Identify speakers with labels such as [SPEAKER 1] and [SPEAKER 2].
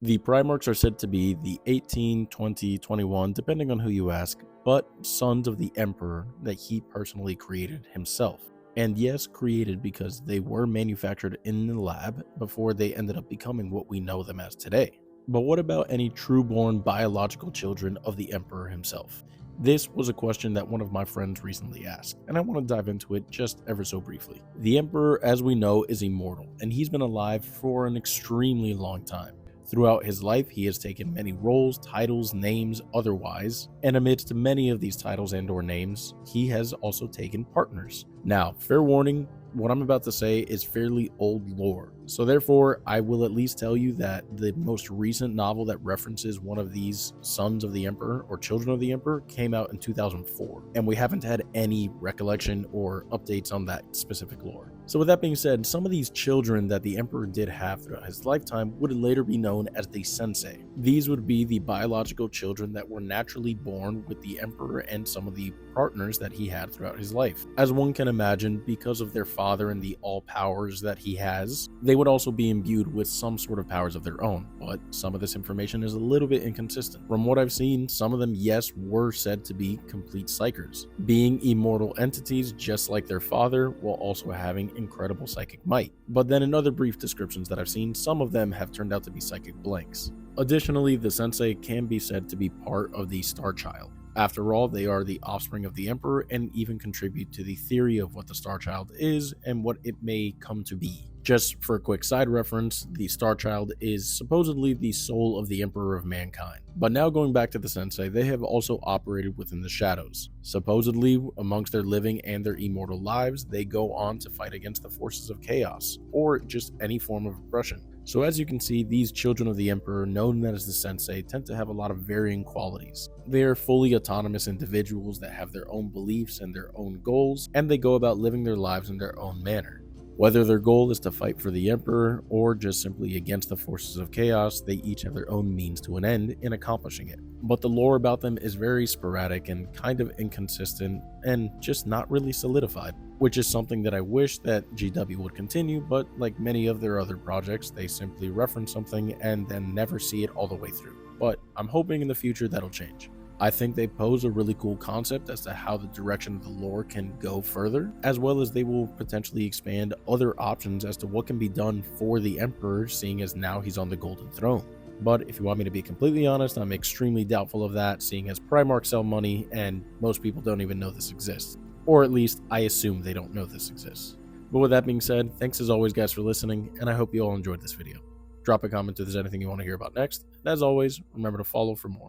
[SPEAKER 1] The Primarchs are said to be the 18, 20, 21, depending on who you ask, but sons of the Emperor that he personally created himself. And yes, created because they were manufactured in the lab before they ended up becoming what we know them as today. But what about any true-born biological children of the Emperor himself? This was a question that one of my friends recently asked, and I want to dive into it just ever so briefly. The Emperor, as we know, is immortal, and he's been alive for an extremely long time. Throughout his life, he has taken many roles, titles, names, otherwise, and amidst many of these titles and or names, he has also taken partners. Now, fair warning, what I'm about to say is fairly old lore, so therefore I will at least tell you that the most recent novel that references one of these sons of the Emperor or children of the Emperor came out in 2004, and we haven't had any recollection or updates on that specific lore. So with that being said, some of these children that the Emperor did have throughout his lifetime would later be known as the Sensei. These would be the biological children that were naturally born with the Emperor and some of the partners that he had throughout his life. As one can imagine, because of their father and the all powers that he has, they would also be imbued with some sort of powers of their own, but some of this information is a little bit inconsistent. From what I've seen, some of them, yes, were said to be complete psychers, being immortal entities just like their father, while also having incredible psychic might. But then in other brief descriptions that I've seen, some of them have turned out to be psychic blanks. Additionally, the Sensei can be said to be part of the Star Child. After all, they are the offspring of the Emperor and even contribute to the theory of what the Star Child is and what it may come to be. Just for a quick side reference, the Star Child is supposedly the soul of the Emperor of mankind. But now going back to the Sensei, they have also operated within the shadows. Supposedly, amongst their living and their immortal lives, they go on to fight against the forces of chaos, or just any form of oppression. So as you can see, these children of the Emperor, known as the Sensei, tend to have a lot of varying qualities. They are fully autonomous individuals that have their own beliefs and their own goals, and they go about living their lives in their own manner. Whether their goal is to fight for the Emperor or just simply against the forces of chaos, they each have their own means to an end in accomplishing it. But the lore about them is very sporadic and kind of inconsistent and just not really solidified, which is something that I wish that GW would continue, but like many of their other projects, they simply reference something and then never see it all the way through. But I'm hoping in the future that'll change. I think they pose a really cool concept as to how the direction of the lore can go further, as well as they will potentially expand other options as to what can be done for the Emperor, seeing as now he's on the Golden Throne. But if you want me to be completely honest, I'm extremely doubtful of that, seeing as Primarchs sell money and most people don't even know this exists. Or at least, I assume they don't know this exists. But with that being said, thanks as always guys for listening, and I hope you all enjoyed this video. Drop a comment if there's anything you want to hear about next, and as always, remember to follow for more.